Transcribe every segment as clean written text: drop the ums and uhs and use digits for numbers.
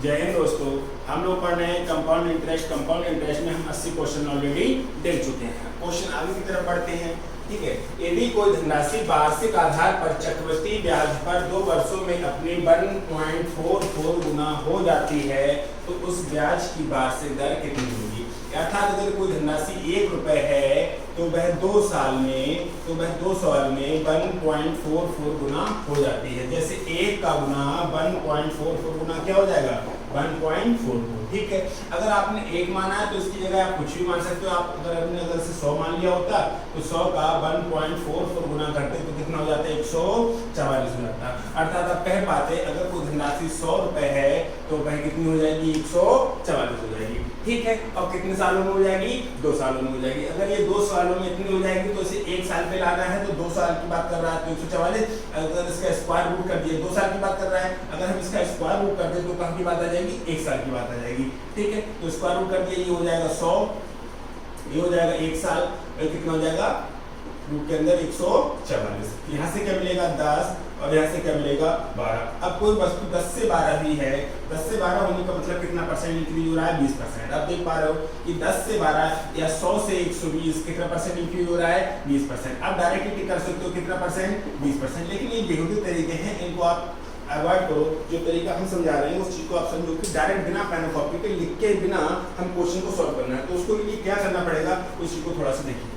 जय हिंद दोस्तों, हम लोग पढ़ रहे हैं कंपाउंड इंटरेस्ट। कंपाउंड इंटरेस्ट में हम 80 क्वेश्चन ऑलरेडी देख चुके हैं। क्वेश्चन आगे की तरफ बढ़ते हैं। ठीक है, यदि कोई धनराशि वार्षिक आधार पर चक्रवृद्धि ब्याज पर 2 वर्षों में अपनी 1.44 गुना हो जाती है तो उस ब्याज की वार्षिक दर कितनी होगी। अर्थात अगर कोई धनराशि 1 रुपए है तो वह 2 साल में 1.44 गुना हो जाती है। जैसे 1 का गुना 1.44 गुना क्या हो जाएगा, 1.44। ठीक है, अगर आपने 1 माना है तो इसकी जगह आप कुछ भी मान सकते हो। आप अगर से 100 मान लिया होता तो 100 का 1.44 गुना करते तो कितना हो जाता है, 144 हो जाता। अर्थात आप कह पाते अगर कोई धनराशि 100 रुपए है तो वह कितनी हो जाएगी, 144 हो जाएगी। ठीक है, और कितने सालों में हो जाएगी, 2 सालों में हो जाएगी। अगर ये 2 सालों में इतनी हो जाएगी तो इसे 1 साल पे लाना है तो 2 साल की बात कर रहा है तो 144। अगर इसका स्क्वायर रूट कर दिए 2 साल की बात कर रहा है, अगर हम इसका स्क्वायर रूट कर दे तो कहाँ की बात आ जाएगी, 1 साल की बात आ जाएगी। ठीक है, तो स्क्वायर रूट कर दिए, ये हो जाएगा 100, ये हो जाएगा 1 साल, कितना हो जाएगा रूट के अंदर 144। यहाँ से क्या मिलेगा 10 और यहाँ से क्या मिलेगा 12। अब कोई वस्तु 10 से 12 भी है, 10 से 12 होने का मतलब कितना परसेंट इंक्रीज हो रहा है, 20%। अब देख पा रहे हो कि 10 से 12 या 100 से 120 कितना परसेंट इंक्रीज हो रहा है, 20%। अब डायरेक्टली कर सकते हो कितना परसेंट, 20%। लेकिन ये बेहूदी तरीके हैं, इनको आप अवॉइड करो। जो तरीका हम समझा रहे हैं उस चीज को आप समझो कि डायरेक्ट बिना पेन और कॉपी के लिख के बिना हम क्वेश्चन को सॉल्व करना है। तो उसको लिए क्या करना पड़ेगा, उस चीज को थोड़ा सा देखिए।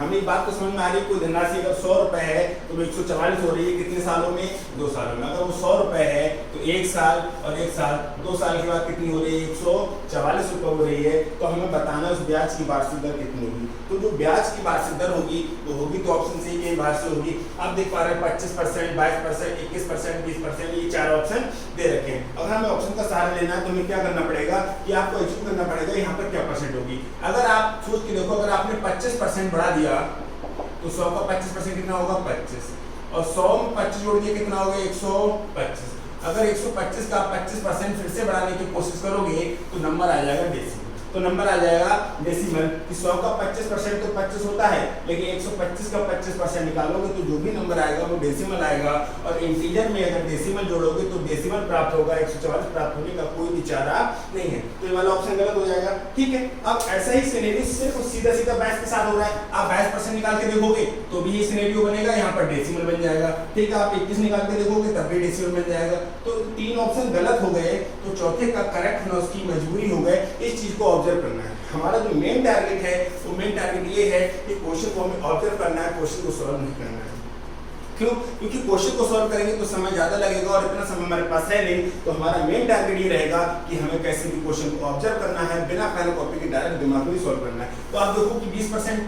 हमें एक बात तो समझ में आ रही है, कोई धनराशि अगर 100 रुपए है तो 144 हो रही है कितने सालों में, 2 सालों में। अगर वो 100 रुपए है तो 1 साल और 1 साल, 2 साल के बाद कितनी हो रही है, 144 रुपए हो रही है। तो हमें बताना है उस ब्याज की वार्षिक दर कितनी होगी। तो जो ब्याज की वार्षिक दर होगी वो होगी तो ऑप्शन सी के बाहर से होगी। आप देख पा रहे हैं 25%, 22%, 21%, 20%, ये 4 ऑप्शन दे रखे हैं। अगर हमें ऑप्शन का सहारा लेना है तो हमें क्या करना पड़ेगा कि आपको एज्यूम करना पड़ेगा यहाँ पर क्या परसेंट होगी। अगर आप सोच के देखो, अगर आपने 25% बढ़ा दिया तो 100 का 25% कितना होगा, 25, और 100 में 25 जोड़ दिए कितना होगा, 125। अगर 125 का 25% फिर से बढ़ाने की कोशिश करोगे तो नंबर आ जाएगा डेसिमल। तो नंबर आ जाएगा डेसिमल कि 100 का 25% तो 25 होता है, लेकिन 125 का 25% निकालोगे तो जो भी नंबर आएगा वो डेसिमल आएगा। और इंटीजर में अगर डेसिमल जोड़ोगे तो डेसिमल प्राप्त होगा, 144 प्राप्त होने का कोई भी चारा नहीं है। तो ये वाला ऑप्शन गलत हो जाएगा। ठीक है, अब ऐसा ही सिनेरियो सिर्फ सीधा सीधा 22 के साथ हो रहा है। आप 22% निकाल के देखोगे तो भी ये सिनेरियो बनेगा, यहाँ पर डेसिमल बन जाएगा। ठीक है, आप 21 निकाल के देखोगे तब भी डेसिमल बन जाएगा। तो 3 ऑप्शन गलत हो गए, तो चौथे का करेक्ट होना उसकी मजबूरी हो गए। इस चीज को ऑब्जर्व करना है। हमारा जो मेन टारगेट है वो मेन टारगेट ये है कि क्वेश्चन को हमें ऑब्जर्व करना है, क्वेश्चन को सॉल्व नहीं करना है। क्यों? क्योंकि क्वेश्चन को सॉल्व करेंगे तो समय ज्यादा लगेगा और इतना समय हमारे पास है नहीं। तो हमारा मेन टारगेट ये रहेगा कि हमें कैसे भी क्वेश्चन को ऑब्जर्व करना है, बिना पेन कॉपी के डायरेक्ट दिमाग में सॉल्व करना है। तो आप देखो कि 20%,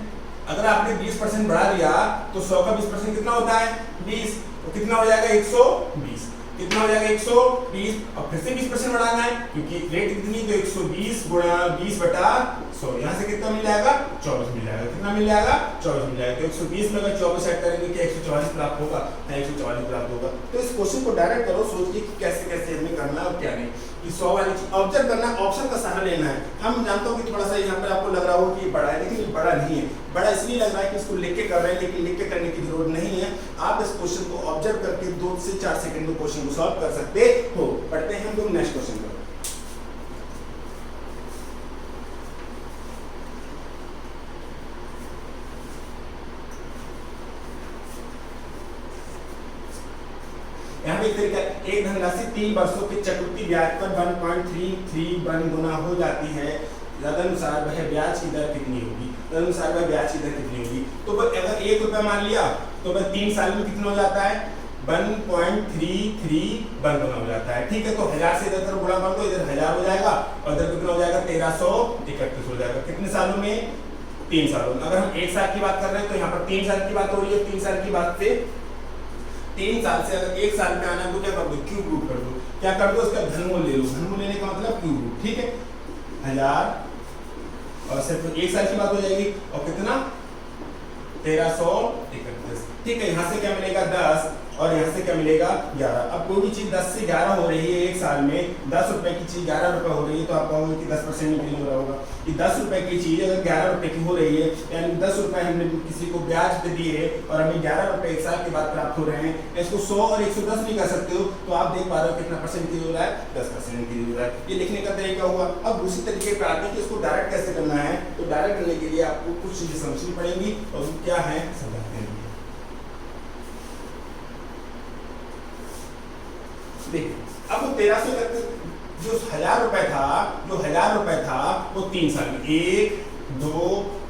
अगर आपने 20% बढ़ा दिया तो 100 का 20% कितना होता है, 20। तो कितना हो जाएगा, 120। कितना हो जाएगा, 120। और फिर से 20% बढ़ाना है क्योंकि रेट कितनी, तो 120 गुणा 20/100, यहाँ से कितना मिल जाएगा, 24 मिल जाएगा। कितना मिल जाएगा, 24 मिल जाएगा। तो 120 में अगर 24 ऐड करेंगे कि 144 प्राप्त होगा, 144 प्राप्त होगा। तो इस क्वेश्चन को डायरेक्ट करो, सोचिए कि कैसे कैसे हमें करना है और क्या नहीं। कि 100 वाली चीज ऑब्जर्व करना, ऑप्शन का सहारा लेना है। हम जानता हूँ कि थोड़ा सा यहाँ पर आपको लग रहा हो कि बड़ा है, लेकिन ये बड़ा नहीं है। बड़ा इसलिए लग रहा है कि इसको लिख के कर रहे हैं, लेकिन लिख के करने की जरूरत नहीं है। आप इस क्वेश्चन को ऑब्जर्व करके 2 से 4 सेकंड में क्वेश्चन को सॉल्व कर सकते हो। पढ़ते हैं हम लोग नेक्स्ट क्वेश्चन पर। यहाँ पे एक तरीका, एक धनराशि 3 वर्षों के चक्रवृद्धि ब्याज पर 1.331 गुना हो जाती है। तदनुसार वह ब्याज की दर कितनी होगी। तदनुसार वह ब्याज की दर कितनी होगी। तो अगर 1 रुपया मान लिया तो वह 3 साल में कितना हो जाता है, 1.331 गुना हो जाता है। ठीक है, तो 1000 से इधर गुणा कर दो, इधर 1000 हो जाएगा और इधर कितना हो जाएगा, 1331 हो जाएगा। कितने सालों में, 3 सालों में। अगर हम 1 साल की बात कर रहे हैं तो यहाँ पर 3 साल की बात हो रही है। 3 साल की बात से 3 साल से अगर 1 साल पे आना है तो क्या कर दो, क्यूब रूट कर दो। क्या कर दो, उसका घनमूल ले लो। घनमूल लेने का मतलब क्यूब रूट। ठीक है, 1000 और सिर्फ 1 साल की बात हो जाएगी। और कितना, 1331। ठीक है, यहाँ से क्या मिलेगा 10 और यहाँ से क्या मिलेगा 11। अब कोई भी चीज 10 से 11 हो रही है एक साल में, 10 रुपए की चीज 11 रुपए हो रही है, तो आप कहोगे कि 10% इंक्रीज हो रहा होगा। कि 10 रुपए की चीज अगर 11 रुपए की हो रही है, यानी 10 रुपए हमने किसी को ब्याज पे दिए और हमें 11 रुपए एक साल के बाद प्राप्त हो रहे हैं, इसको 100 और 110 भी कर सकते हो। तो आप देख पा रहे हो कितना परसेंट इंक्रीज हो रहा है, 10% इंक्रीज हो रहा है। ये लिखने का तरीका हुआ। अब दूसरी तरीके पे आते हैं कि इसको डायरेक्ट कैसे करना है। तो डायरेक्ट करने के लिए आपको कुछ चीजें समझनी पड़ेंगी और वो क्या है समझाते हैं। देखिए अब वो 1331 जो 1000 रुपए था, वो 3 साल में 1, 2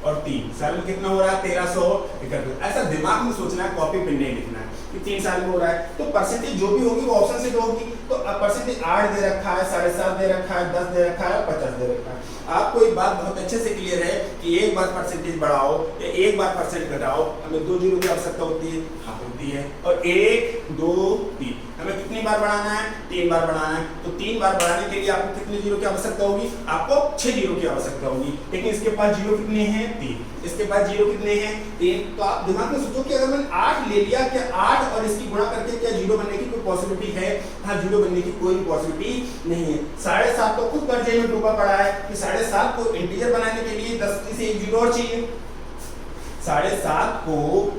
और 3 साल में कितना हो रहा है 1331। ऐसा दिमाग में सोचना है, कॉपी पे नहीं लिखना है कि 3 साल में हो रहा है। तो परसेंटेज जो भी होगी वो ऑप्शन से जो होगी। तो अब परसेंटेज 8 दे रखा है, 7.5 दे रखा है, 10 दे रखा है और 50 दे रखा है। आपको एक बात बहुत अच्छे से क्लियर है कि एक बार परसेंटेज बढ़ाओ या एक बार परसेंट घटाओ, हमें 2 जीरो की आवश्यकता होती है, हाँ होती है। और 1, 2, 3 हमें कितनी बार बढ़ाना है, 3 बार बढ़ाना है। तो 3 बार बढ़ाने के लिए आपको कितने जीरो की आवश्यकता होगी, आपको 6 जीरो की आवश्यकता होगी। लेकिन इसके पास जीरो कितने हैं 3, इसके पास जीरो कितने हैं 3। तो आप दिमाग में सोचो कि अगर मैंने 8 ले लिया, क्या 8 और इसकी गुणा करके क्या जीरो बनने की कोई पॉसिबिलिटी है? हाँ, जीरो बनने की कोई पॉसिबिलिटी नहीं है। 7.5 तो खुद कर्जे में डूबा पड़ा है कि 7.5 को इंटीजर बनाने के लिए 10 से 1 जीरो और चाहिए। 7.5 को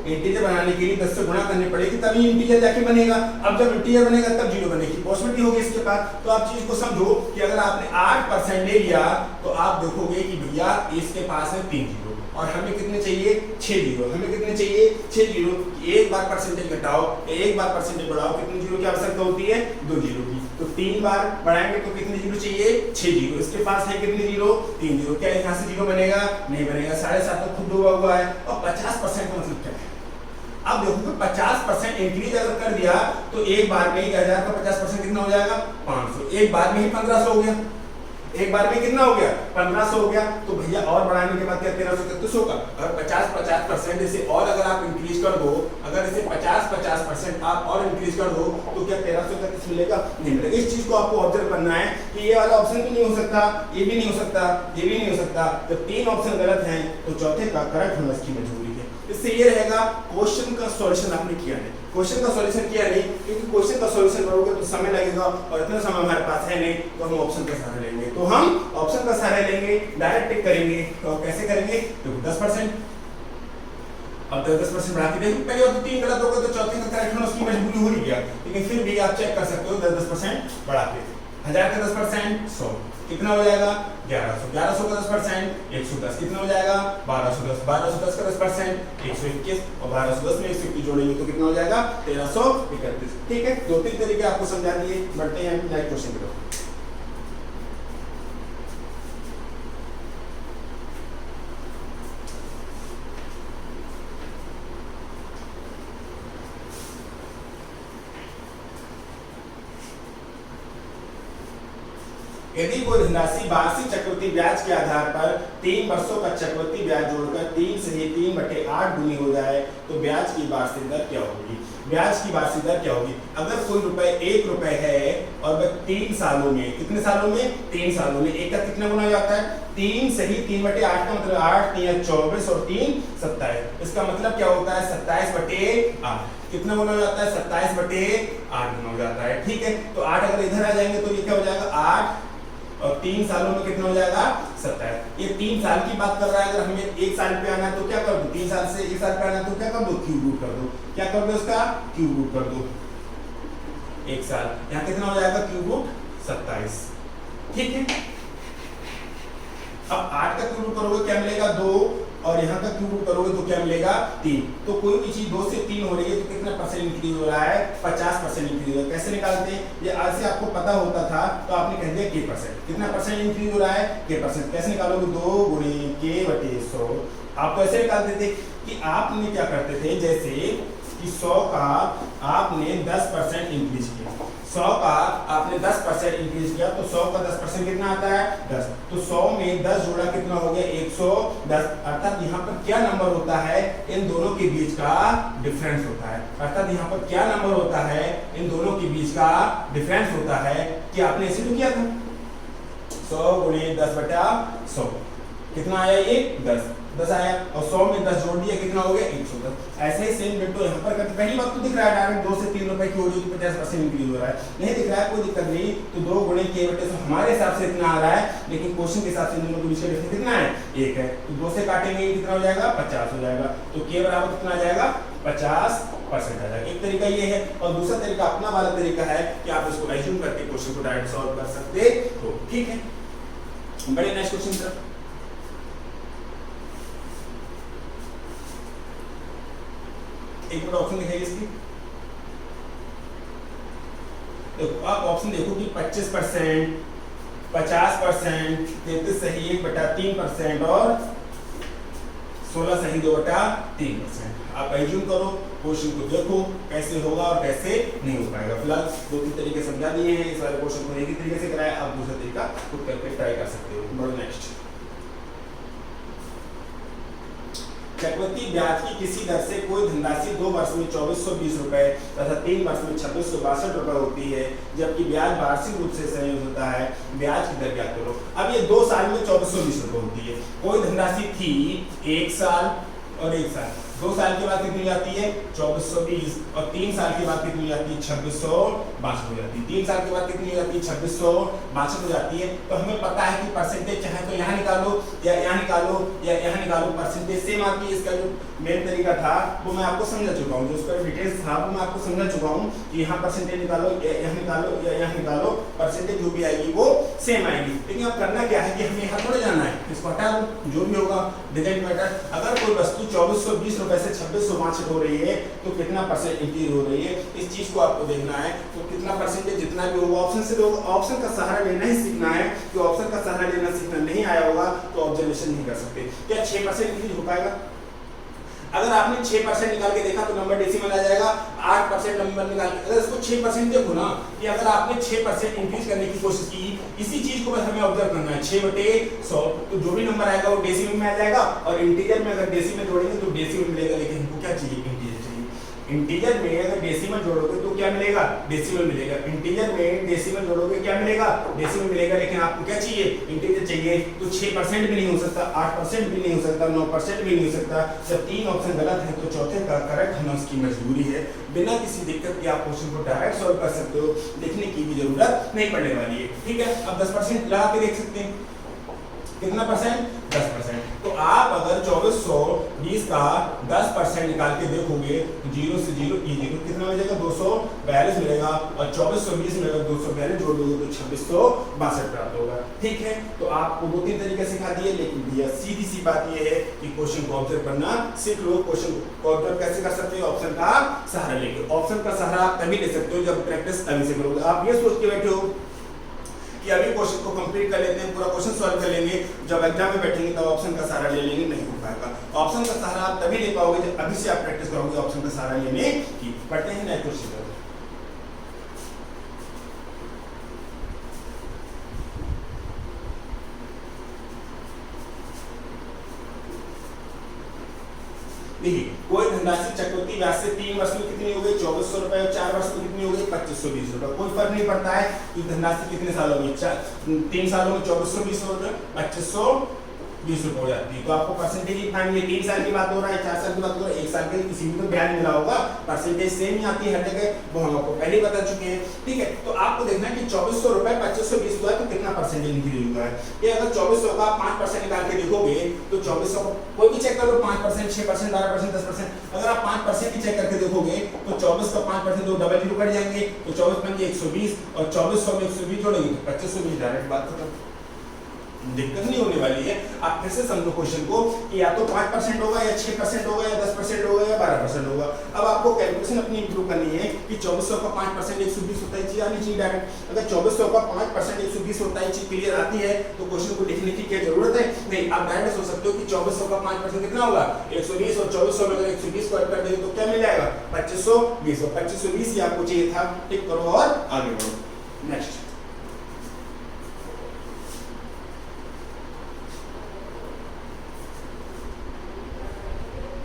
इंटीजर बनाने के लिए 10 से गुणा करनी पड़ेगी, तभी इंटीजर जाके बनेगा। अब जब इंटीजर बनेगा तब जीरो बनने की पॉसिबिलिटी होगी इसके पास। तो आप चीज को समझो कि अगर आपने 8% ले लिया तो आप देखोगे कि भैया इसके पास है 3 जीरो और हमें कितने चाहिए 6 जीरो। हमें कितने चाहिए 6 जीरो। एक बार परसेंटेज घटाओ, एक बार परसेंटेज बढ़ाओ, कितने जीरो की आवश्यकता होती है 2 जीरो की। तो 3 बार बढ़ाएंगे तो कितने जीरो चाहिए 6 जीरो। इसके पास है कितने जीरो 3 जीरो। क्या यहाँ से जीरो बनेगा? नहीं बनेगा। 7.5 तो खुद डूबा हुआ है। और 50% का मतलब क्या है? अब देखो 50% इंक्रीज अगर कर दिया तो एक बार में ही 1000 का 50% कितना हो जाएगा 500। एक बार में ही 1500 हो गया। एक बार में कितना हो गया 1500 हो गया। तो भैया और बढ़ाने के बाद क्या 1331 होगा। अगर 50% इसे और अगर आप इंक्रीज कर दो, अगर इसे 50% आप और इंक्रीज कर दो तो क्या 1331 मिलेगा? नहीं मिलेगा। इस चीज को आपको ऑब्जर्व करना है कि ये वाला ऑप्शन भी नहीं हो सकता, ये भी नहीं हो सकता, ये भी नहीं हो सकता। जब 3 ऑप्शन गलत हैं तो चौथे का करेक्ट होना इसकी मजबूरी है। इससे ये रहेगा क्वेश्चन का सॉल्यूशन आपने किया नहीं, क्वेश्चन का सॉल्यूशन किया नहीं, क्योंकि क्वेश्चन का सॉल्यूशन करोगे तो समय लगेगा और इतना समय हमारे पास है नहीं। तो हम ऑप्शन का सहारा लेंगे, तो हम ऑप्शन का सहारा लेंगे, डायरेक्ट टिक करेंगे। तो कैसे करेंगे? तो 10%। अब 10% बढ़ा के देखो, पहले तो 3 गलत होगा तो चौथे का करेक्ट होना उसकी मजबूरी हो ही गया। लेकिन फिर भी आप चेक कर सकते हो 10% बढ़ा के। 1000 का 10% 100 कितना हो जाएगा 1100। 1100 का 10% 110 कितना हो जाएगा 1210। 1210 का 10% 121 और 1210 में 121 जोड़ेंगे तो कितना हो जाएगा 1331। ठीक है, 2-3 तरीके आपको समझा दिए। बढ़ते हैं नेक्स्ट क्वेश्चन की तरफ। यदि कोई धनराशि वार्षिक चक्रवृद्धि ब्याज के आधार पर 3 वर्षों का चक्रवृद्धि ब्याज जोड़कर 3 से 3/8 गुनी हो जाए तो ब्याज की वार्षिक दर क्या होगी? ब्याज की वार्षिक दर क्या होगी? अगर कोई रुपए 1 रुपए है और वह 3 सालों में, कितने सालों में 3 सालों में, एक का कितना गुना हो जाता है 3 से 3/8 का मतलब 8 3 24 और 3 27। इसका मतलब क्या होता है 27/8। कितना गुना हो जाता है 27/8 गुना हो जाता है। ठीक है, तो 8 अगर इधर आ जाएंगे तो ये क्या हो जाएगा 8 और 3 सालों में कितना हो जाएगा 27। ये 3 साल की बात कर रहा है। अगर हमें 1 साल पे आना है तो क्या कर दो, 3 साल से 1 साल पे आना है तो क्या कर दो क्यूब रूट कर दो। क्या कर दो उसका क्यूब रूट कर दो 1 साल। यहाँ कितना हो जाएगा क्यूब रूट 27। ठीक है, अब 8 का क्यूब रूट करोगे क्या मिलेगा 2 और यहाँ का क्यूब रूट करोगे तो क्या मिलेगा 3। तो कोई भी चीज 2 से 3 हो रही है तो कितना परसेंट इंक्रीज हो रहा है 50% इंक्रीज हो रहा है। कैसे निकालते हैं? ये आज से आपको पता होता था तो आपने कह दिया k%। कितना परसेंट इंक्रीज हो रहा है k%। कैसे निकालोगे 2 गुणे k/100। आप तो ऐसे निकालते थे कि आपने क्या करते थे, जैसे कि 100 का आपने 10% इंक्रीज किया, 100 का आपने 10% इंक्रीज किया तो 100 का 10% कितना आता है 10। तो 100 में 10 जोड़ा कितना हो गया 110। अर्थात यहाँ पर क्या नंबर होता है इन दोनों के बीच का डिफरेंस होता है। अर्थात यहाँ पर क्या नंबर होता है इन दोनों के बीच का डिफरेंस होता है कि आपने इसे तो किया था 100 गुणे 10/100। कितना आया ये 10 आया, और 100 में 10 जोड़ दिया, कितना हो गया 110। ऐसे ही सेम डिट्टो यहाँ पर करते, पहली बात तो दिख रहा है डायरेक्ट 2 से 3 रुपए की हो रही है, 50% इंक्रीज हो रहा है, नहीं दिख रहा है कोई दिक्कत नहीं, तो 2 गुणे k बटे 100 हमारे हिसाब से इतना आ रहा है, लेकिन क्वेश्चन के हिसाब से इन दोनों के बीच का डिफरेंस कितना है 1 है, तो 2 से काटेंगे कितना हो जाएगा 50 हो जाएगा, तो k बराबर कितना आ जाएगा 50% आ जाएगा। एक तरीका ये है, और दूसरा तरीका अपना वाला तरीका है कि आप इसको एज्यूम करके क्वेश्चन को डायरेक्ट सॉल्व कर सकते हो, ठीक है। बड़े नेक्स्ट क्वेश्चन सर, एक मिनट ऑप्शन दिखाइए इसकी। देखो आप ऑप्शन देखो कि 25%, 50%, 33 सही 1/3% और 16 सही 2/3%। आप एज्यूम करो, क्वेश्चन को देखो कैसे होगा और कैसे नहीं हो पाएगा। फिलहाल 2-3 तरीके समझा दिए हैं, इस वाले क्वेश्चन को एक ही तरीके से कराया, आप दूसरा तरीका खुद करके ट्राई कर सकते हो। बढ़ो नेक्स्ट। चक्रवृद्धि ब्याज की किसी दर से कोई धनराशि 2 वर्ष में 2420 रुपए तथा 3 वर्ष में 2662 रुपए होती है, जबकि ब्याज वार्षिक रूप से संयोजित होता है, ब्याज की दर ज्ञात करो। अब ये 2 साल में 2420 रुपए होती है, कोई धनराशि थी 1 साल और 1 साल, 2 साल के बाद कितनी जाती है 2420, और 3 साल के बाद कितनी जाती है 2662 हो जाती है, 3 साल के बाद कितनी हो जाती है 2662 हो जाती है। तो हमें पता है कि परसेंटेज चाहे तो यहाँ निकालो या यहाँ निकालो या यहाँ निकालो, परसेंटेज सेम आती है। इसका जो मेन तरीका था वो मैं आपको समझा चुका हूँ, जो उसका डिटेल्स था वो मैं आपको समझा चुका हूँ कि यहाँ परसेंटेज निकालो या यहाँ निकालो या यहाँ निकालो, परसेंटेज जो भी आएगी वो सेम आएगी। लेकिन अब करना क्या है कि हमें यहाँ थोड़े जाना है, इसको हटा दो, जो भी होगा डजंट मैटर। अगर कोई वस्तु 2420 रुपए से 2662 हो रही है तो कितना परसेंट इंक्रीज हो रही है, इस चीज को आपको देखना है। तो कितना परसेंटेज जितना भी होगा ऑप्शन से होगा, ऑप्शन का सहारा लेना ही सीखना है, कि ऑप्शन का सहारा लेना सीखना नहीं आया होगा तो ऑब्जर्वेशन नहीं कर सकते। क्या 6% इंक्रीज हो पाएगा? अगर आपने 6% निकाल के देखा तो नंबर डेसिमल आ जाएगा, 8% नंबर निकाल के, अगर इसको 6% देखो ना, कि अगर आपने 6% इंक्रीज करने की कोशिश की, इसी चीज को बस हमें ऑब्जर्व करना है, 6/100, तो जो भी नंबर आएगा वो डेसिमल में आ जाएगा, और इंटीजर में अगर डेसिमल जोड़ेंगे तो डेसिमल मिलेगा। लेकिन हमको क्या चाहिए? इंटीजर चाहिए। इंटीजर में अगर डेसिमल जोड़ोगे तो क्या मिलेगा? डेसिमल मिलेगा। इंटीजर में डेसिमल जोड़ोगे क्या मिलेगा? डेसिमल मिलेगा। लेकिन आपको क्या चाहिए? इंटीजर चाहिए। तो 6% भी नहीं हो सकता, 8% भी नहीं हो सकता, 9% भी नहीं हो सकता। जब 3 ऑप्शन गलत है तो चौथे का करेक्ट होना उसकी मजबूरी है। बिना किसी दिक्कत के आप क्वेश्चन को डायरेक्ट सॉल्व कर सकते हो, लिखने की भी जरूरत नहीं पड़ने वाली है। ठीक है, अब 10% लगा के देख सकते हैं। कितना परसेंट? 10%। तो आप अगर 2420 का 10% निकाल के देखोगे तो 0 से 0 की 0 कितना मिलेगा? 242 मिलेगा, और 2420 में अगर 242 जोड़ दोगे तो 2662 प्राप्त होगा। ठीक है, तो आपको 2-3 तरीके सिखा दिए, लेकिन भैया सीधी सी बात यह है कि क्वेश्चन को ऑब्जर्व करना सीख लो। क्वेश्चन को ऑब्जर्व कैसे कर सकते हो? ऑप्शन का सहारा लेके। ऑप्शन का सहारा आप तभी ले सकते हो जब प्रैक्टिस अभी से करोगे। आप ये सोच के बैठे हो कि अभी क्वेश्चन को कंप्लीट कर लेते हैं, पूरा क्वेश्चन सॉल्व कर लेंगे, जब एग्जाम में बैठेंगे तब ऑप्शन का सहारा ले लेंगे, नहीं हो पाएगा। ऑप्शन का सहारा आप तभी ले पाओगे जब अभी से आप प्रैक्टिस करोगे ऑप्शन का सहारा लेने की। पढ़ते हैं नेक्स्ट क्वेश्चन। देखिए, कोई धनराशि चक्रवृद्धि ब्याज से 3 वर्ष में कितनी हो गई? 2400 रुपए, और 4 वर्ष में कितनी हो गई? 2520 रुपए। कोई फर्क नहीं पड़ता है कि धनराशि कितने सालों में, 3 सालों में 2420 रुपए, 2520 रुपए हो जाती है। तो आपको परसेंटेज ही फाइंड, 3 साल की बात हो रहा है, 4 साल की बात हो रहा है, 1 साल के किसी में तो ब्याज मिला होगा, परसेंटेज सेम ही आती है हर जगह, वो हम आपको पहले ही बता चुके हैं। ठीक है, तो आपको देखना है कि 2400 रुपए 2520 हुआ है तो कितना परसेंटेज इंक्रीज हुआ है। ये अगर 2400 का 5% निकाल के देखोगे तो 2400 कोई भी चेक करो, 5%, 6%, 12%, 10%, अगर आप 5% ही चेक करके देखोगे तो 24 का 5% तो डबल जीरो कट जाएंगे, तो 24 बन गए 120, और 2400 में 120 जोड़ेंगे तो 2520, डायरेक्ट बात खत्म, दिक्कत नहीं होने वाली है। आप फिर से समझो क्वेश्चन को कि या तो 5% होगा या 6% होगा या 10% होगा या 12% होगा। अब आपको कैलकुलेशन अपनी इंप्रूव करनी है कि 2400 का 5% 120 होता है, चीज आनी चाहिए डायरेक्ट। अगर 2400 का 5% 120 होता है, चीज क्लियर आती है तो क्वेश्चन को लिखने की क्या जरूरत है? नहीं, आप डायरेक्ट सोच सकते हो कि 2400 का 5% कितना होगा? 120, और 2400 में अगर 120 को ऐड कर देंगे तो क्या मिल जाएगा? 2520, और 2520 ही आपको चाहिए था। टिक करो और आगे बढ़ो। नेक्स्ट,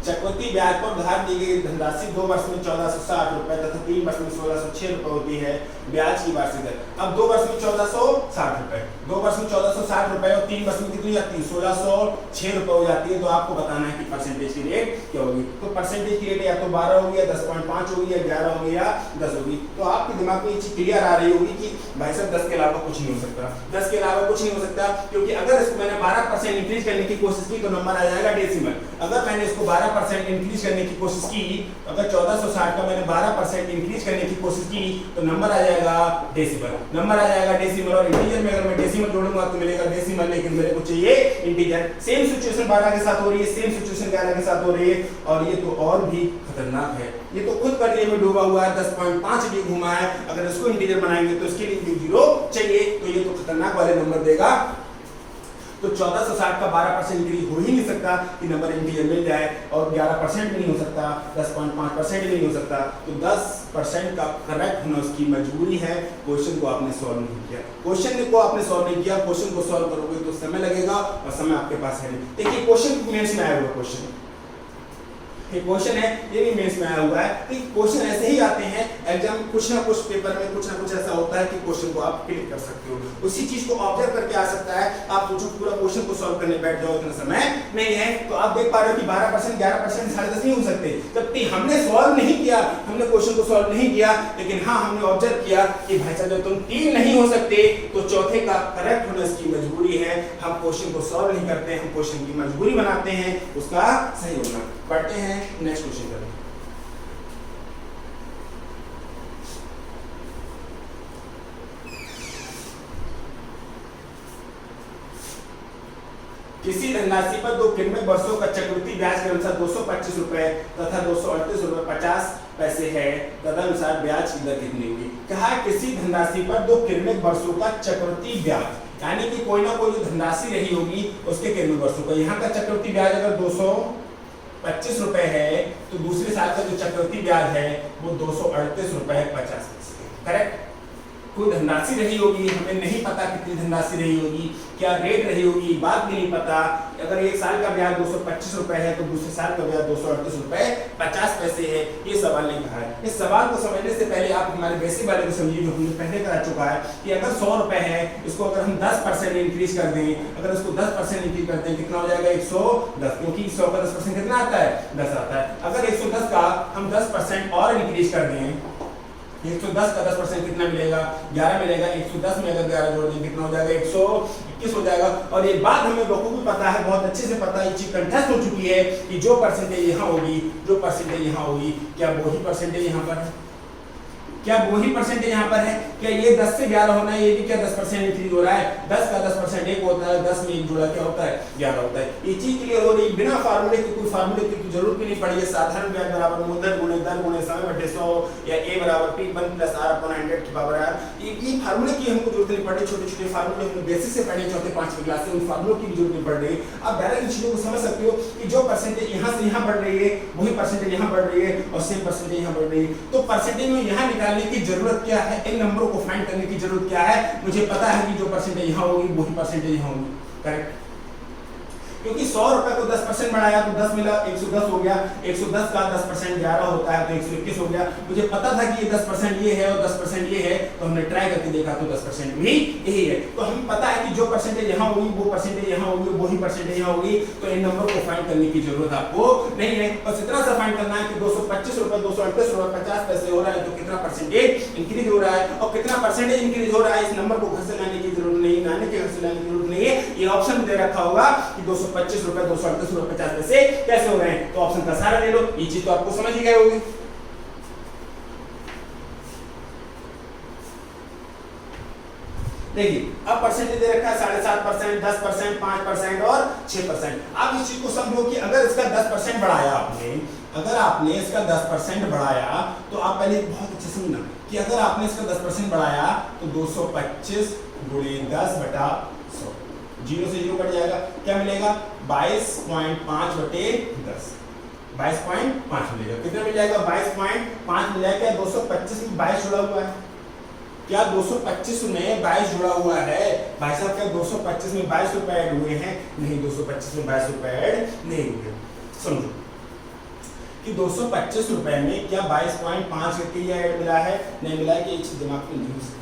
चक्रवृद्धि चक्रवृद्धि ब्याज पर उधार दी गई धनराशि 2 वर्ष में 1460 रुपए तथा 3 वर्ष में 1606 रुपए होती है ब्याज की वार्षिक दर। अब 2 वर्ष में 1460 रुपए, 2 वर्ष में 1460 रुपए और 3 वर्ष में कितनी जाती है 1606 रुपए हो जाती है। तो आपको बताना है कि परसेंटेज की रेट क्या होगी। तो परसेंटेज की रेट या तो 12 होगी या 10.5 होगी या 11 होगी या 10 होगी। तो आपके दिमाग में ये चीज क्लियर आ रही होगी कि भाई साहब 10 के अलावा कुछ नहीं हो सकता, 10 के अलावा कुछ नहीं हो सकता, क्योंकि अगर इसको मैंने 12% इंक्रीज करने की कोशिश की तो नंबर आ जाएगा डेसिमल। अगर मैंने इसको 12% इंक्रीज करने की कोशिश की, अगर 1460 का मैंने 12% इंक्रीज करने की कोशिश की तो नंबर आ जाएगा डेसिमल, नंबर आ जाएगा डेसिमल। और इंटीजर में अगर मैं डेसिमल जोड़ूंगा तो मिलेगा डेसिमल, लेकिन मेरे को चाहिए इंटीजर। सेम सिचुएशन 12 के साथ हो रही है, सेम सिचुएशन 11 के साथ हो रही है, और ये तो और भी खतरनाक है। ये तो खुद करने में डूबा हुआ है, 10.5 भी घुमा है। अगर इसको इंटीजर बनाएंगे तो इसके लिए 0 चाहिए, तो ये तो खतरनाक वाले नंबर देगा। तो 1460 का 12% इंक्रीज हो ही नहीं सकता कि नंबर इंटीजर मिल जाए, और 11% भी नहीं हो सकता, 10.5% भी नहीं हो सकता। तो 10% का करेक्ट होना उसकी मजबूरी है। क्वेश्चन को आपने सॉल्व नहीं किया, क्वेश्चन को आपने सॉल्व नहीं किया, क्वेश्चन को सॉल्व करोगे तो समय लगेगा और समय आपके पास है नहीं। देखिए क्वेश्चन मेंस में आया हुआ क्वेश्चन, ये क्वेश्चन है, ये भी मेंस में आया हुआ है। तो क्वेश्चन ऐसे ही आते हैं एग्जाम, कुछ ना कुछ पेपर में कुछ ना कुछ ऐसा होता है कि क्वेश्चन को आप क्लिक कर सकते हो, उसी चीज को ऑब्जर्व करके आ सकता है। आप सोचो पूरा क्वेश्चन को सॉल्व करने बैठ जाओ, इतना समय नहीं है। तो आप देख पा रहे हो कि 12%, 11%, 10.5 नहीं हो सकते, जबकि हमने सॉल्व नहीं किया, हमने क्वेश्चन को सॉल्व नहीं किया, लेकिन हाँ हमने ऑब्जर्व किया कि भाई साहब जब तुम 3 नहीं हो सकते तो चौथे का करेक्ट होना इसकी मजबूरी है। हम क्वेश्चन को सॉल्व नहीं करते, हम क्वेश्चन की मजबूरी बनाते हैं उसका सही होना। पढ़ते हैं नेक्स्ट क्वेश्चन करें। किसी धनराशि पर 2 किरणमिक वर्षों का चक्रवृद्धि ब्याज के अनुसार 225 रुपए तथा 238 रुपए 50 पैसे है, तदनुसार ब्याज की दर कितनी होगी। कहा किसी धनराशि पर 2 किरणमिक वर्षों का चक्रवृद्धि ब्याज, यानी कि कोई ना कोई जो धनराशि रही होगी उसके किरणमिक वर्षों का। यहाँ का चक्रवृद्धि ब्याज अगर 225 रुपए है तो दूसरे साल का जो चक्रवृद्धि ब्याज है वो 238 रुपए 50 पैसे। करेक्ट। कोई धनराशि रही होगी, हमें नहीं पता कितनी धनराशि रही होगी, क्या रेट रही होगी, बात भी नहीं पता। अगर एक साल का ब्याज 225 रुपए है तो दूसरे साल का ब्याज 238 रुपए 50 पैसे है। ये सवाल नहीं कहा है। इस सवाल को समझने से पहले आप हमारे बेसिक वाले को समझिए जो हमने पहले करा चुका है कि अगर 100 रुपए है, इसको अगर हम 10% इंक्रीज कर दें, अगर इसको 10% इंक्रीज करते हैं कितना हो जाएगा 110, क्योंकि 100 का 10% कितना आता है 10 आता है। अगर 110 का हम 10% और इंक्रीज कर दें, 110 का 10% कितना मिलेगा 11 मिलेगा। 110 में अगर 11 जोड़ दें कितना हो जाएगा 121 हो जाएगा। और ये बात हमें बखूबी पता है, बहुत अच्छे से पता है, ये चीज कंटेस्ट हो चुकी है कि जो परसेंटेज यहाँ होगी, जो परसेंटेज यहाँ होगी, क्या वही परसेंटेज यहाँ पर है, क्या वही परसेंटेज यहाँ पर है, क्या ये 10 से 11 होना है, ये भी क्या 10% इंक्रीज हो रहा है। 10 का 10% 1 होता है, 10 में 1 जोड़ा क्या होता है 11 होता है। ये चीज क्लियर हो रही, बिना फार्मूले के, कोई फार्मूले की जरूरत भी नहीं पड़ी है। साधारण ब्याज बराबर मूलधन गुणे दर गुणे समय बटे 100 या a बराबर p1 + r/100 की पावर r। ये फार्मूले की हमको जरूरत नहीं पड़ी, छोटे छोटे फार्मूले हमने बेसिक से पढ़े चौथे 5वीं क्लास से, उन फार्मूलों की भी जरूरत नहीं पड़ रही। आप डायरेक्ट चीजों को समझ सकते हो कि जो परसेंटेज यहाँ से यहाँ बढ़ रही है वही परसेंटेज यहाँ बढ़ रही है और सेम परसेंटेज यहाँ बढ़ रही है। तो परसेंटेज में यहाँ निकालने की जरूरत क्या है, इन नंबरों को फाइंड करने की जरूरत क्या है। मुझे पता है कि जो परसेंटेज यहाँ होगी वही परसेंटेज यहाँ होगी। करेक्ट। क्योंकि 100 रुपए को 10% बढ़ाया तो 10 मिला, 110 हो गया। 110 का 10% 11 होता है तो 121 हो गया। मुझे पता था कि ये 10% ये है और 10% ये है, तो हमने ट्राई करके देखा तो 10% भी यही है। तो हमें पता है कि जो परसेंटेज यहाँ होगी वो परसेंटेज यहाँ होगी, वही परसेंटेज यहाँ होगी। तो इन नंबर को फाइंड करने की जरूरत आपको नहीं है। बस इतना सा फाइंड करना है कि 225 रुपए 238 रुपए 50 पैसे हो रहा है, तो कितना परसेंटेज इंक्रीज हो रहा है और कितना परसेंटेज इंक्रीज हो रहा है। इस नंबर को घर से लाने की जरूरत नहीं, नाने के घर से लाने की जरूरत नहीं है। ये ऑप्शन दे रखा होगा कि 225 रुपए 238 रुपए 50 पैसे कैसे हो रहे हैं, तो ऑप्शन का सारा ले लो। ये चीज तो आपको समझ ही गए होगी। देखिए अब परसेंटेज दे रखा है 7.5%, 10%, 5% और 6%। आप इस चीज को समझो कि अगर इसका 10% बढ़ाया आपने, अगर आपने इसका 10% बढ़ाया तो आप पहले बहुत अच्छे से समझना कि अगर आपने इसका 10% बढ़ाया तो 225 गुणे 10 बटा 100, 0 से 0 कट जाएगा, क्या मिलेगा 22.5 बटे 10, 22.5 मिलेगा। कितना मिल जाएगा 22.5 मिल जाएगा। 225 में 22 जुड़ा हुआ है, क्या 225 में 22 जुड़ा हुआ है भाई साहब, क्या 225 में 22 रुपए ऐड हुए हैं? नहीं, 225 में 22 रुपए ऐड नहीं हुए। समझो कि 225 रुपए में क्या 22.5 के लिए ऐड मिला है, नहीं मिला है, कि एक चीज दिमाग में नहीं हो सकती।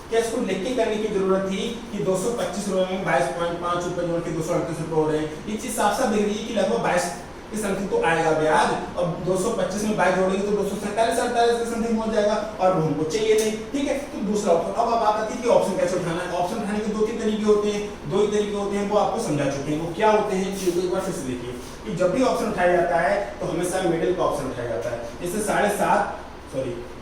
क्या इसको लिख के करने की जरूरत थी कि 225 रुपए में 22.5 रुपए जोड़ के 238 रुपए हो रहे हैं, ये चीज साफ साफ दिख रही है कि लगभग 22 के समथिंग तो आएगा ब्याज, और 225 में 22 जोड़ेंगे तो 247 के समथिंग पहुंच जाएगा, और हमको चाहिए नहीं, ठीक है। तो दूसरा ऑप्शन, अब बात आती है कि ऑप्शन कैसे उठाना है। ऑप्शन उठाने के 2-3 तरीके होते हैं, 2 ही तरीके होते हैं, वो आपको समझा चुके हैं। वो क्या होते हैं चीजों एक बार फिर से देखिए कि जब भी ऑप्शन उठाया जाता है तो हमेशा मिडिल का ऑप्शन उठाया जाता है। जैसे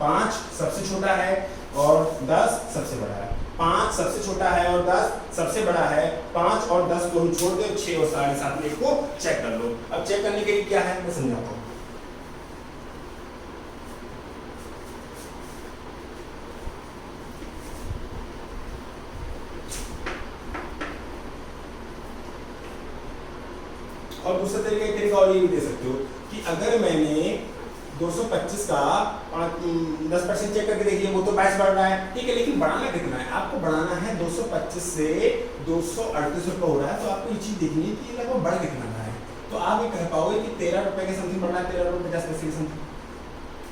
5 सबसे छोटा है और 10 सबसे बड़ा है, 5 सबसे छोटा है और 10 सबसे बड़ा है, 5 और 10 को हम छोड़ दे, 6 और 7.5 में को चेक कर लो। अब चेक करने के लिए क्या है मैं समझाता हूँ। और दूसरा तरीका और ये भी दे सकते हो कि अगर मैंने 225 का 10% चेक करके देखिए, वो तो 22 बढ़ रहा है, ठीक है, लेकिन बढ़ाना कितना है, आपको बढ़ाना है 225 से 238 रुपये हो रहा है, तो आपको ये चीज देखनी है कि लगभग बढ़ कितना रहा है। तो आप ये कह पाओगे कि 13 रुपए के समथिंग बढ़ रहा है, 13 रुपये 50 पैसे के समथिंग,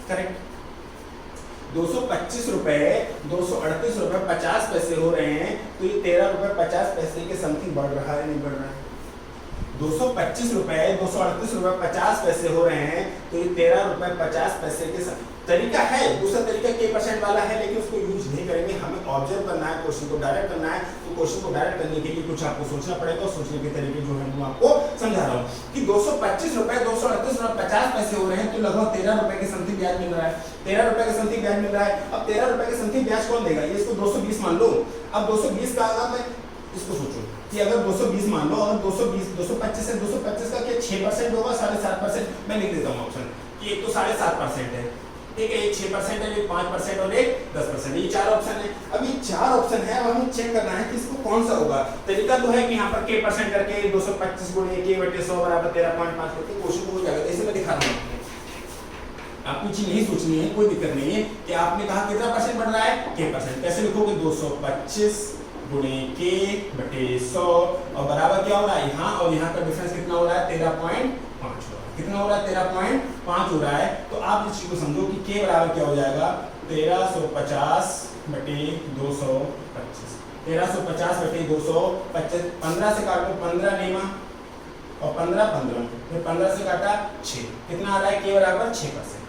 करेक्ट। 225 रुपए 238 रुपये 50 पैसे हो रहे हैं, तो ये 13 रुपये 50 पैसे के समथिंग बढ़ रहा है नहीं बढ़ रहा है। 225 रुपए 238 रुपये 50 पैसे हो रहे हैं, तो ये 13 रुपये 50 पैसे के तरीका है। दूसरा तरीका k% वाला है, लेकिन उसको यूज नहीं करेंगे। हमें ऑब्जर्व करना है, क्वेश्चन को डायरेक्ट करना है। तो क्वेश्चन को डायरेक्ट करने के लिए कुछ आपको सोचना पड़ेगा, और सोचने के तरीके जो है वो आपको समझा रहा हूँ कि 225 रुपए 238 रुपये 50 पैसे हो रहे हैं, तो लगभग 13 रुपए के समथिंग ब्याज मिल रहा है, 13 रुपए के समथिंग ब्याज मिल रहा है। अब 13 रुपए के समथिंग ब्याज कौन देगा, ये इसको 220 मान लो। अब 220 का अगर मैं इसको सोचो कि अगर 220 मान लो, अगर 225 से 225 का क्या 6% होगा, 7.5%। मैं लिख देता हूँ ऑप्शन कि एक तो 7.5% है, ठीक है, एक 6% है, एक 5% और एक 10%, ये 4 ऑप्शन है। अब ये 4 ऑप्शन है, अब हमें चेक करना है कि इसको कौन सा होगा। तरीका तो है कि यहाँ पर k% करके 225 गुणे k/100 बराबर 13.5 करके क्वेश्चन हो जाएगा। ऐसे मैं दिखा रहा हूँ, आपको चीज नहीं सोचनी है, कोई दिक्कत नहीं है कि आपने कहा कितना परसेंट बढ़ रहा है, k%। कैसे लिखोगे, 225 गुणे k/100 और बराबर क्या हो रहा है, यहाँ और यहाँ का डिफरेंस कितना हो रहा है, 13.5 हो रहा है। कितना हो रहा है, 13.5 हो रहा है। तो आप इस चीज को समझो कि k बराबर क्या हो जाएगा, 1350 बटे 225, 1350 बटे 225, 15 से काटो 15 नेमा और 15, फिर 15 से काटा 6, कितना आ रहा है, k बराबर 6%।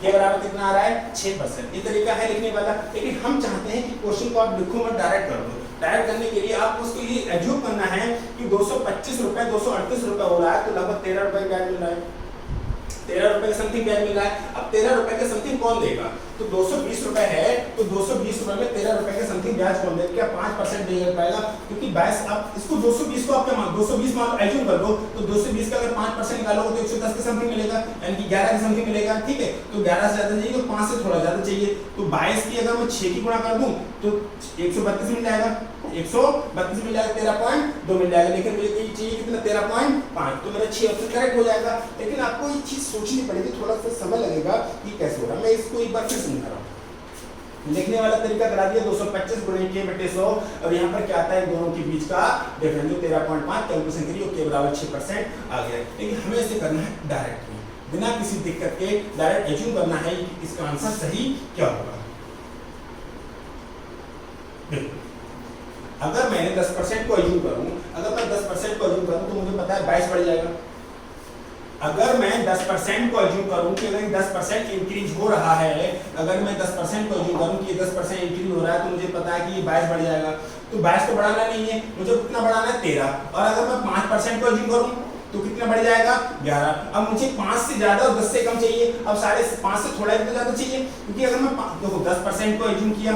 के बराबर कितना आ रहा है, 6%। ये तरीका है लिखने वाला, लेकिन हम चाहते हैं कि क्वेश्चन को आप लिखो मत, डायरेक्ट कर दो। डायरेक्ट करने के लिए आपको उसको ये एज्यूम करना है कि 225 रुपए 238 रुपए हो रहा है, तो लगभग 13 रुपए ब्याज मिल रहा है, 13 रुपए के समथिंग ब्याज मिल रहा है। अब 13 रुपए के समथिंग कौन देगा, तो 220 रुपए है, तो 220 रुपए में 13 रुपए के समथिंग ब्याज कौन देगा, क्या 5% दे पाएगा, क्योंकि 22 अब इसको 220 को आप क्या मान 220 मान एज्यूम कर लो, तो 220 का अगर 5% निकालोगे तो 110 के समथिंग मिलेगा, यानी कि 11 के समथिंग मिलेगा, ठीक है। तो 11 से ज्यादा चाहिए तो 5 से थोड़ा ज्यादा चाहिए, तो 22 की अगर मैं 6 की गुणा कर दूं तो 132 मिल जाएगा, 132 मिल जाएगा, 13.2 मिल जाएगा, लेकिन मुझे चाहिए कितना, 13.5, तो मेरा 6 ऑप्शन करेक्ट हो जाएगा। लेकिन आपको ये चीज सोचनी पड़ेगी, थोड़ा सा समय लगेगा कि कैसे हो रहा है। मैं इसको एक बार फिर समझा रहा हूँ। लिखने वाला तरीका करा दिया, 225 गुणे k/100 और यहाँ पर क्या आता है, दोनों के बीच का डिफरेंस जो 13.5 कैलकुलेशन करिए, k बराबर 6% आ गया। लेकिन हमें इसे करना है डायरेक्ट, बिना किसी दिक्कत के डायरेक्ट एज्यूम करना है कि इसका आंसर सही क्या होगा। अगर मैंने 10% को एज्यूम करूं, अगर मैं 10% को एज्यूम करूं तो मुझे पता है 22 बढ़ जाएगा। अगर मैं 10% को एज्यूम करूं कि अगर 10% इंक्रीज हो रहा है, अगर मैं 10% को एज्यूम करूं कि 10% इंक्रीज हो रहा है, तो मुझे पता है कि ये 22 बढ़ जाएगा। तो 22 को बढ़ाना नहीं है, मुझे कितना बढ़ाना है, 13। और अगर मैं 5% को एज्यूम करूं तो कितना बढ़ जाएगा, 11। अब मुझे 5 से ज्यादा और 10 से कम चाहिए, अब 5.5 से थोड़ा इतना ज्यादा चाहिए, क्योंकि अगर मैं देखो 10% को एज्यूम किया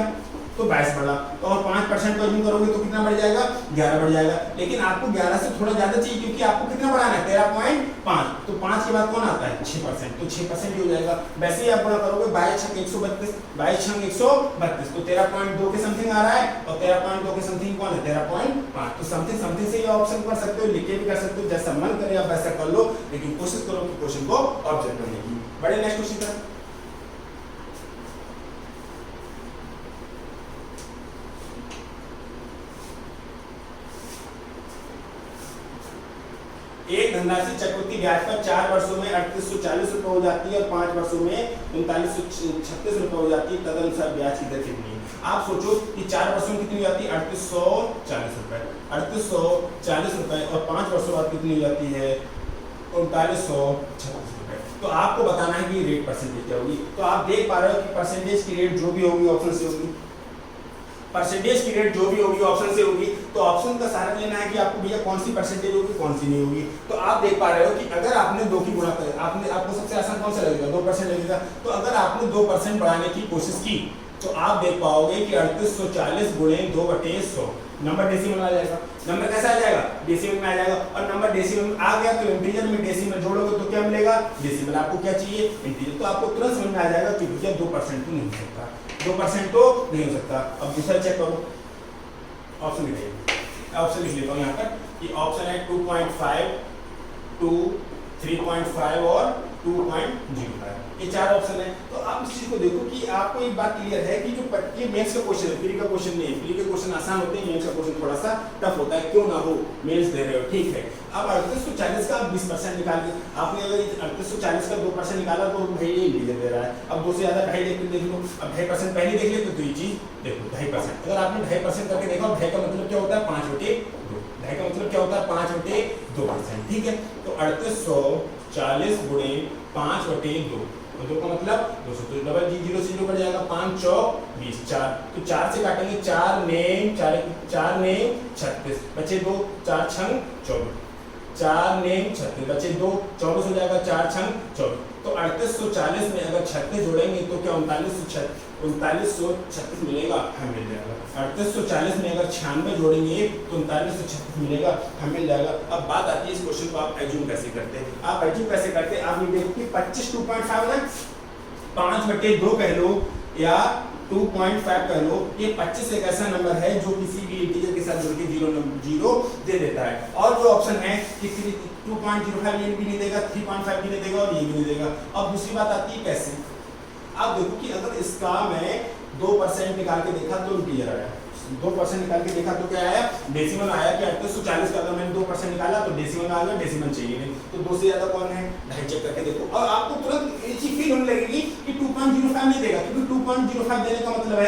तो 22 बढ़ा, तो और 5% को एज्यूम करोगे तो कितना बढ़ जाएगा, 11 बढ़ जाएगा। लेकिन आपको 11 से थोड़ा ज्यादा चाहिए, क्योंकि आपको कितना बढ़ाना है, 13.5, तो 5 के बाद कौन आता है, 6%, तो 6% ही हो जाएगा। वैसे ही आप गुणा करोगे 22 छंग 132, 22 छंग 132, तो 13.2 के समथिंग आ रहा है, और 13.2 के समथिंग कौन है, 13.5। तो समथिंग समथिंग से ये ऑप्शन कर सकते हो, लिख के भी कर सकते हो, जैसा मन करे आप वैसा कर लो, लेकिन कोशिश करो कि क्वेश्चन को ऑब्जर्व करने की। बड़े नेक्स्ट क्वेश्चन का एक धनराशि चक्रवृद्धि कि ब्याज पर 4 वर्षों में 3840 रुपये हो जाती है और 5 वर्षों में 3936 रुपये हो जाती है, तदनुसार ब्याज की दर कितनी है। आप सोचो कि 4 वर्षों में कितनी हो जाती है 3840 रुपये, 3840 रुपये और 5 वर्षों बाद कितनी हो जाती है 3936 रुपये। तो आपको बताना है कि रेट परसेंटेज क्या होगी। तो आप देख पा रहे हो कि परसेंटेज की रेट जो भी होगी ऑप्शन से होगी, परसेंटेज की रेट जो भी होगी ऑप्शन से होगी। तो ऑप्शन का सहारा लेना है कि आपको भैया कौन सी परसेंटेज होगी कौन सी नहीं होगी। तो आप देख पा रहे हो कि अगर आपने 2 की गुणा कर, आपको सबसे आसान कौन सा लगेगा 2% लगेगा। तो अगर आपने 2% बढ़ाने की कोशिश की तो आप देख पाओगे कि 3840 गुणे 2/100 नंबर डेसिमल आ जाएगा। नंबर कैसा आ जाएगा डेसिमल में आ जाएगा। और नंबर डेसिमल में आ गया तो इंटीजर में डेसिमल जोड़ोगे तो क्या मिलेगा डेसिमल। आपको क्या चाहिए इंटीजर। तो आपको तुरंत समझ में आ जाएगा कि भैया 2% तो नहीं हो सकता, 2% तो नहीं हो सकता। अब दूसरा चेक करो, ऑप्शन लिखिए, ऑप्शन लिख लेता हूँ यहाँ पर कि ऑप्शन है 2.5, 2, 3.5 और 2.05, ये 4 ऑप्शन है। तो आप इस चीज को देखो कि आपको एक बात क्लियर है कि जो ये मेंस का क्वेश्चन है, प्री का क्वेश्चन नहीं है। प्री के क्वेश्चन आसान होते हैं, मेंस का क्वेश्चन थोड़ा सा टफ होता है, क्यों ना हो मेंस दे रहे हो ठीक है। अब 3840 का 20% निकाल के आपने अगर 3840 का 2% निकाला तो भाई ये इंटीजर दे रहा है। अब 2 से ज्यादा ढाई देख लो, अब 2.5% पहले देख लेते तो ये चीज देखो 2.5%। अगर आपने 2.5% करके देखा, 2.5 का मतलब क्या होता है 5/2, 2.5 का मतलब क्या होता है 5/2%, ठीक है। तो 3840 गुणे 5/2, तो 2 का मतलब 200, तो डबल जी 0 से 0 कट जाएगा, 5 चौक 20, 4 तो 4 से काटेंगे, 4 ने 36 बचे 2, 4 छंग 24, 4 ने 36 बचे 2, 24 हो जाएगा, 4 छंग 24। तो 3840 में अगर 36 जोड़ेंगे तो क्या 3936 मिलेगा, हमें मिल जाएगा। 3840 में अगर 96 जोड़ेंगे तो 3936 मिलेगा, हमें मिल जाएगा। अब बात आती है इस क्वेश्चन को आप एज्यूम कैसे करते हैं। आप एज्यूम कैसे करते हैं, आप ये देखो कि 25 2.5 है, 5/2 कह लो या 2.5 कह लो। ये 25 एक ऐसा नंबर है जो किसी भी इंटीजर के साथ जुड़ के 0 दे देता है। और जो ऑप्शन है कि 2.05 ये भी नहीं देगा, 3.5 भी नहीं देगा और ये भी नहीं देगा। अब दूसरी बात आती है कैसे, आप देखो कि अगर इसका मैं 2% निकाल के देखा तो इंटीजर आया, 2% निकाल के देखा तो क्या आया डेसिमल आया कि 3840 का अगर मैंने 2% निकाला तो डेसिमल आ गया, डेसिमल चाहिए नहीं तो 2 से ज्यादा कौन है ढाई चेक करके देखो। और आपको तुरंत ये चीज फील होने लगेगी कि 2.05 नहीं देगा, क्योंकि 2.05 देने का मतलब है